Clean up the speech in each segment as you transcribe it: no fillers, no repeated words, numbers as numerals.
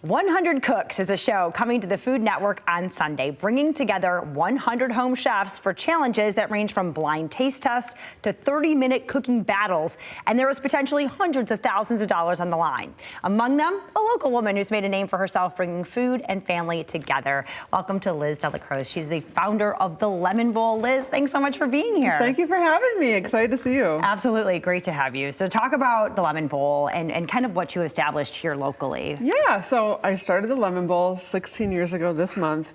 100 Cooks is a show coming to the Food Network on Sunday, bringing together 100 home chefs for challenges that range from blind taste tests to 30-minute cooking battles. And there is potentially hundreds of thousands of dollars on the line. Among them, a local woman who's made a name for herself bringing food and family together. Welcome to Liz Delacroze. She's the founder of the Lemon Bowl. Liz, thanks so much for being here. Thank you for having me. Excited to see you. Absolutely. Great to have you. So talk about the Lemon Bowl and kind of what you established here locally. Yeah, so I started the Lemon Bowl 16 years ago this month,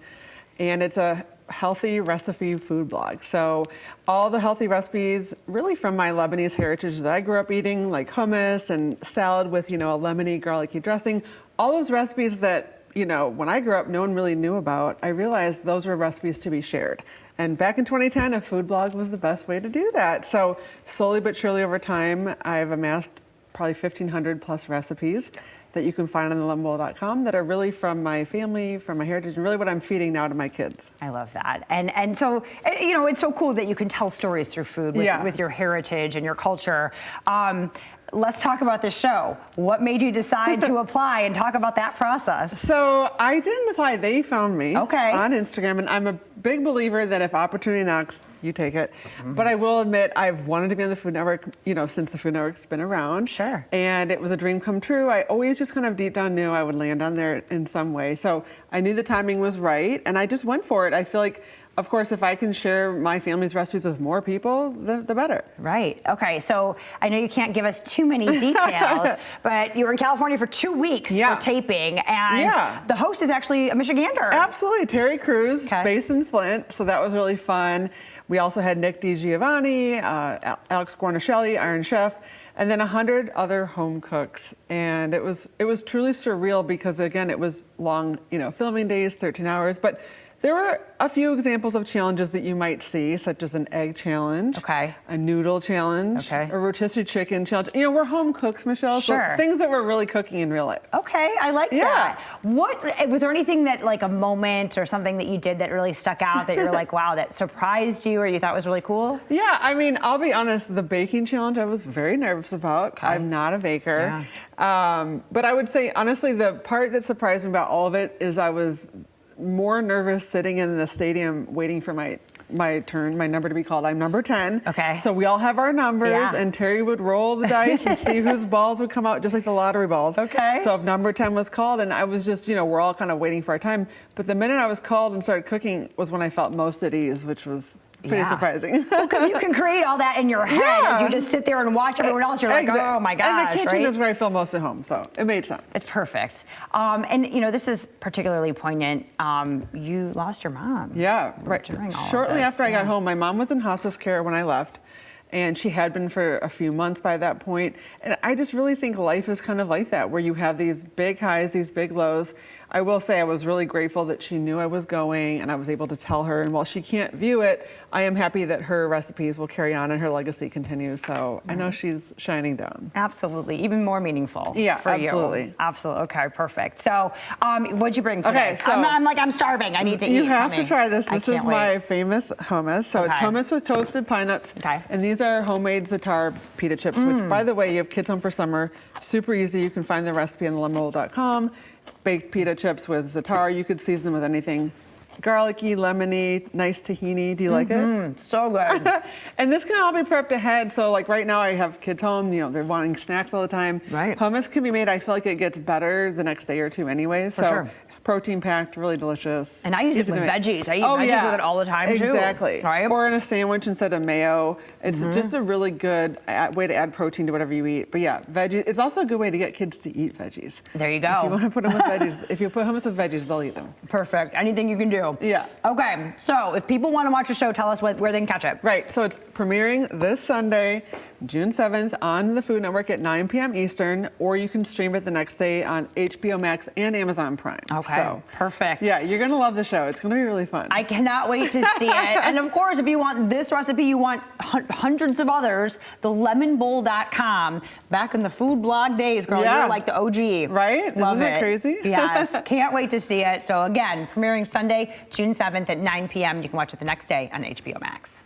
and it's a healthy recipe food blog. So all the healthy recipes really from my Lebanese heritage that I grew up eating, like hummus and salad with, a lemony garlicky dressing, all those recipes that, when I grew up, no one really knew about. I realized those were recipes to be shared. And back in 2010, a food blog was the best way to do that. So slowly but surely over time, I've amassed probably 1,500 plus recipes that you can find on thelemonbowl.com that are really from my family, from my heritage, and really what I'm feeding now to my kids. I love that. And so, it's so cool that you can tell stories through food with your heritage and your culture. Let's talk about the show. What made you decide to apply and talk about that process? So I didn't apply, they found me on Instagram, and I'm a big believer that if opportunity knocks, you take it. Mm-hmm. But I will admit, I've wanted to be on the Food Network, since the Food Network's been around. Sure. And it was a dream come true. I always just kind of deep down knew I would land on there in some way. So I knew the timing was right, and I just went for it. I feel like, of course, if I can share my family's recipes with more people, the better. Right. Okay. So I know you can't give us too many details, but you were in California for 2 weeks for taping, and the host is actually a Michigander. Absolutely. Terry Crews, based in Flint. So that was really fun. We also had Nick DiGiovanni, Alex Guarnaschelli, Iron Chef, and then 100 other home cooks. And it was truly surreal because, again, it was long, filming days, 13 hours, but there were a few examples of challenges that you might see, such as an egg challenge, a noodle challenge, a rotisserie chicken challenge. We're home cooks, Michelle, so things that we're really cooking in real life. Okay, I like that. Was there anything that, like a moment or something that you did that really stuck out that you're like, wow, that surprised you or you thought was really cool? Yeah, I'll be honest, the baking challenge I was very nervous about. I'm not a baker. But I would say, honestly, the part that surprised me about all of it is I was more nervous sitting in the stadium waiting for my turn, my number to be called. I'm number 10. Okay. So we all have our numbers, and Terry would roll the dice and see whose balls would come out, just like the lottery balls. Okay. So if number 10 was called, and I was just, we're all kind of waiting for our time. But the minute I was called and started cooking was when I felt most at ease, which was pretty surprising. Well, because you can create all that in your head as you just sit there and watch everyone else. You're like, oh my gosh, and the kitchen is where I feel most at home, so it made sense. It's perfect. And this is particularly poignant. You lost your mom. Yeah, right. During all Shortly of this. after I got home, my mom was in hospice care when I left, and she had been for a few months by that point. And I just really think life is kind of like that, where you have these big highs, these big lows. I will say I was really grateful that she knew I was going and I was able to tell her. And while she can't view it, I am happy that her recipes will carry on and her legacy continues. So I know she's shining down. Absolutely. Even more meaningful for absolutely. you. Absolutely. Okay, perfect. So what'd you bring today? Okay, so I'm starving. I need to eat. You have to try this. This is my famous hummus. So it's hummus with toasted pine nuts. And these are homemade za'atar pita chips, which, by the way, you have kids home for summer. Super easy. You can find the recipe on thelemonbowl.com. Baked pita chips with za'atar. You could season them with anything. Garlicky, lemony, nice tahini. Do you like it? So good. And this can all be prepped ahead. So like right now I have kids home, they're wanting snacks all the time. Right. Hummus can be made, I feel like it gets better the next day or two anyways. Sure. Protein packed, really delicious. And I use it with veggies. I eat veggies with it all the time too. Exactly. Right? Or in a sandwich instead of mayo. It's just a really good way to add protein to whatever you eat. But yeah, veggies. It's also a good way to get kids to eat veggies. There you go. If you want to put them with veggies, if you put hummus with veggies, they'll eat them. Perfect. Anything you can do. Yeah. Okay. So if people want to watch the show, tell us where they can catch it. Right. So it's premiering this Sunday, June 7th on the Food Network at 9 p.m. Eastern, or you can stream it the next day on HBO Max and Amazon Prime. Okay. So, perfect. Yeah, you're going to love the show. It's going to be really fun. I cannot wait to see it. And of course, if you want this recipe, you want hundreds of others, thelemonbowl.com. Back in the food blog days, girl, you're like the OG. Right? Love Isn't it crazy? Yes. Can't wait to see it. So again, premiering Sunday, June 7th at 9 p.m. You can watch it the next day on HBO Max.